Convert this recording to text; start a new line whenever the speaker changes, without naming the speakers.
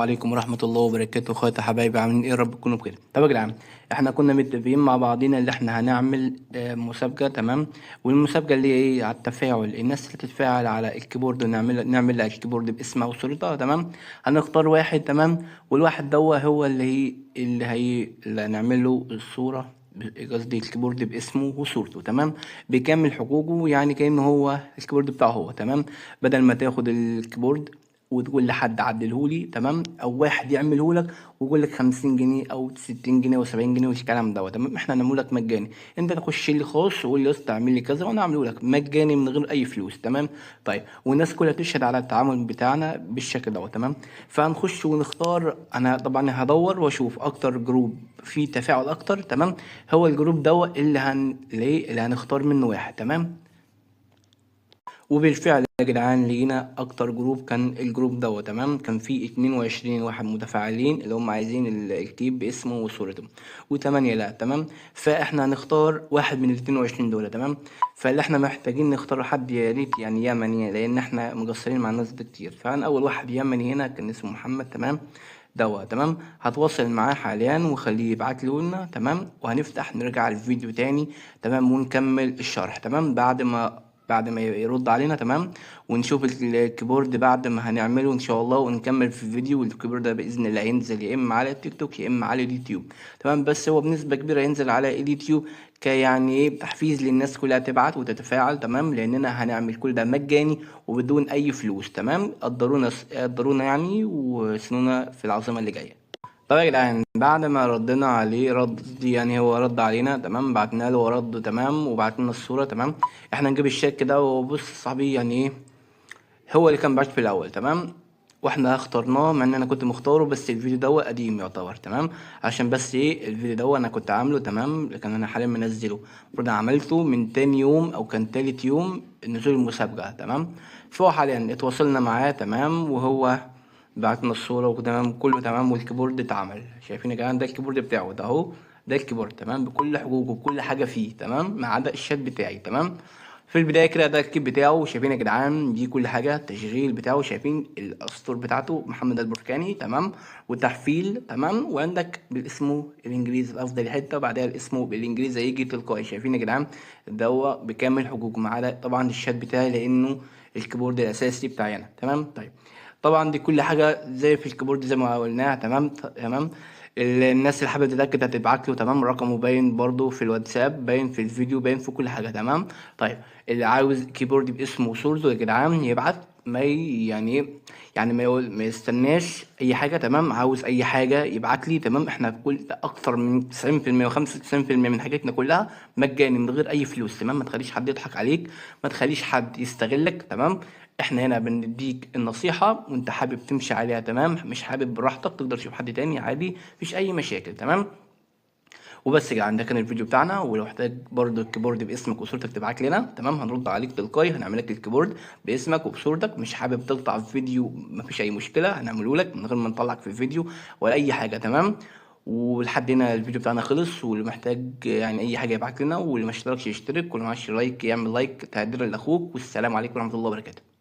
عليكم ورحمة الله وبركاته. اخواتي حبايبي عاملين ايه؟ يا رب تكونوا بخير. طب يا جدعان، احنا كنا متفقين مع بعضينا اللي احنا هنعمل مسابقة، تمام؟ والمسابقة اللي هي ايه؟ على التفاعل، الناس اللي تتفاعل على الكيبورد ونعمل لها الكيبورد باسمها وصورتها، تمام؟ هنختار واحد، تمام؟ والواحد ده هو اللي هنعمل له الصورة، قصدي الكيبورد باسمه وصورته، تمام؟ بيكمل حقوقه، يعني كأنه هو الكيبورد بتاعه هو، تمام؟ بدل ما تاخد الكيبورد وتقول لحد عدلهولي، تمام؟ او واحد يعملهولك ويقول لك 50 جنيه او 60 جنيه و70 جنيه والكلام دوت، تمام؟ احنا هنعملهولك مجاني. انت تخش لي خاص وقول لي يا اسطى اعمل لي كذا وانا اعملهولك مجاني من غير اي فلوس، تمام؟ طيب، والناس كلها تشهد على التعامل بتاعنا بالشكل دوت، تمام؟ فهنخش ونختار. انا طبعا هدور واشوف اكتر جروب فيه تفاعل اكتر، تمام؟ هو الجروب دوت اللي هنختار منه واحد، تمام؟ وبالفعل يا جدعان لقينا اكتر جروب كان الجروب دوت، تمام؟ كان فيه 22 واحد متفاعلين اللي هم عايزين الكيب باسمه وصورته، وتمانية لا، تمام؟ فاحنا هنختار واحد من ال 22 دول، تمام؟ فاللي احنا محتاجين نختار حد يا ريت يعني يمني، لان احنا مقصرين مع الناس دي كتير. فانا اول واحد يمني هنا كان اسمه محمد، تمام؟ تمام. هتواصل معاه حاليا وخليه يبعت لنا، تمام؟ وهنفتح نرجع الفيديو تاني، تمام؟ ونكمل الشرح، تمام؟ بعد ما يرد علينا، تمام؟ ونشوف الكيبورد بعد ما هنعمله ان شاء الله، ونكمل في الفيديو. والكيبورد ده باذن الله هينزل يا اما على التيك توك يا اما على اليوتيوب، تمام؟ بس هو بنسبه كبيره هينزل على اليوتيوب كيعني ايه تحفيز للناس كلها تبعت وتتفاعل، تمام؟ لاننا هنعمل كل ده مجاني وبدون اي فلوس، تمام؟ قدرونا يعني وسنونا في العاصمه اللي جايه. طب يا جدعان، بعد ما ردنا عليه يعني هو رد علينا، تمام؟ بعتنا له ورد، تمام؟ وبعت لنا الصورة، تمام؟ احنا نجيب الشات كده. وبص صاحبي، يعني ايه، هو اللي كان بعت في الاول، تمام؟ واحنا اخترناه مع ان انا كنت مختاره، بس الفيديو ده قديم يعتبر، تمام؟ عشان بس ايه، الفيديو ده انا كنت عامله، تمام؟ لكن انا حاليا منزله، المفروض أنا عملته من تاني يوم او كان تالت يوم نزول المسابقة، تمام؟ فهو حاليا اتواصلنا معاه، تمام؟ وهو بعتنا الصورة وتمام، كله تمام. والكيبورد اتعمل، شايفين يا جدعان؟ ده الكيبورد بتاعه ده اهو، ده الكيبورد، تمام؟ بكل حقوقه وكل حاجة فيه، تمام؟ ما عدا الشات بتاعي، تمام؟ في البدايه كده ده الكيب بتاعه، شايفين يا جدعان؟ دي كل حاجه، التشغيل بتاعه، شايفين الاسطور بتاعته محمد البركاني، تمام؟ وتحفيل، تمام؟ وعندك بالاسمه الانجليزي الافضل حته، وبعدها الاسمه بالانجليزي هيجي تلقائي، شايفين يا جدعان؟ ده هو بكامل حقوقه، ما عدا طبعا الشات بتاعي لانه الكيبورد الاساسي بتاعي انا، تمام؟ طيب، طبعا دي كل حاجه زي في الكيبورد زي ما قلناها، تمام؟ تمام. الناس اللي حابه تتاكد هتبعت له، تمام؟ رقمه باين برضو في الواتساب، باين في الفيديو، باين في كل حاجه، تمام؟ طيب، اللي عاوز كيبورد باسمه وصورته يا جدعان يبعت، ما يعني ايه، يعني ما يستناش اي حاجه، تمام؟ عاوز اي حاجه يبعت لي، تمام؟ احنا كل اكتر من 90% و95% من حاجاتنا كلها مجاني من غير اي فلوس، تمام؟ ما تخليش حد يضحك عليك، ما تخليش حد يستغلك، تمام؟ احنا هنا بنديك النصيحة وانت حابب تمشي عليها، تمام؟ مش حابب براحتك، تقدر تشوف حد تاني عادي، مفيش اي مشاكل، تمام؟ وبس يا جدعان، ده كان الفيديو بتاعنا. ولو احتاج برضو الكيبورد باسمك وصورتك تبعت لنا، تمام؟ هنرد عليك تلقائي، هنعمل لك الكيبورد باسمك وبصورتك. مش حابب تقطع في فيديو، مفيش اي مشكلة، هنعمله لك من غير ما نطلعك في الفيديو ولا اي حاجة، تمام؟ ولحد هنا الفيديو بتاعنا خلص. واللي محتاج يعني اي حاجة يبعت لنا، واللي ما اشتركش يشترك، واللي معاش لايك يعمل لايك تقديرا لاخوك. والسلام عليكم ورحمة الله وبركاته.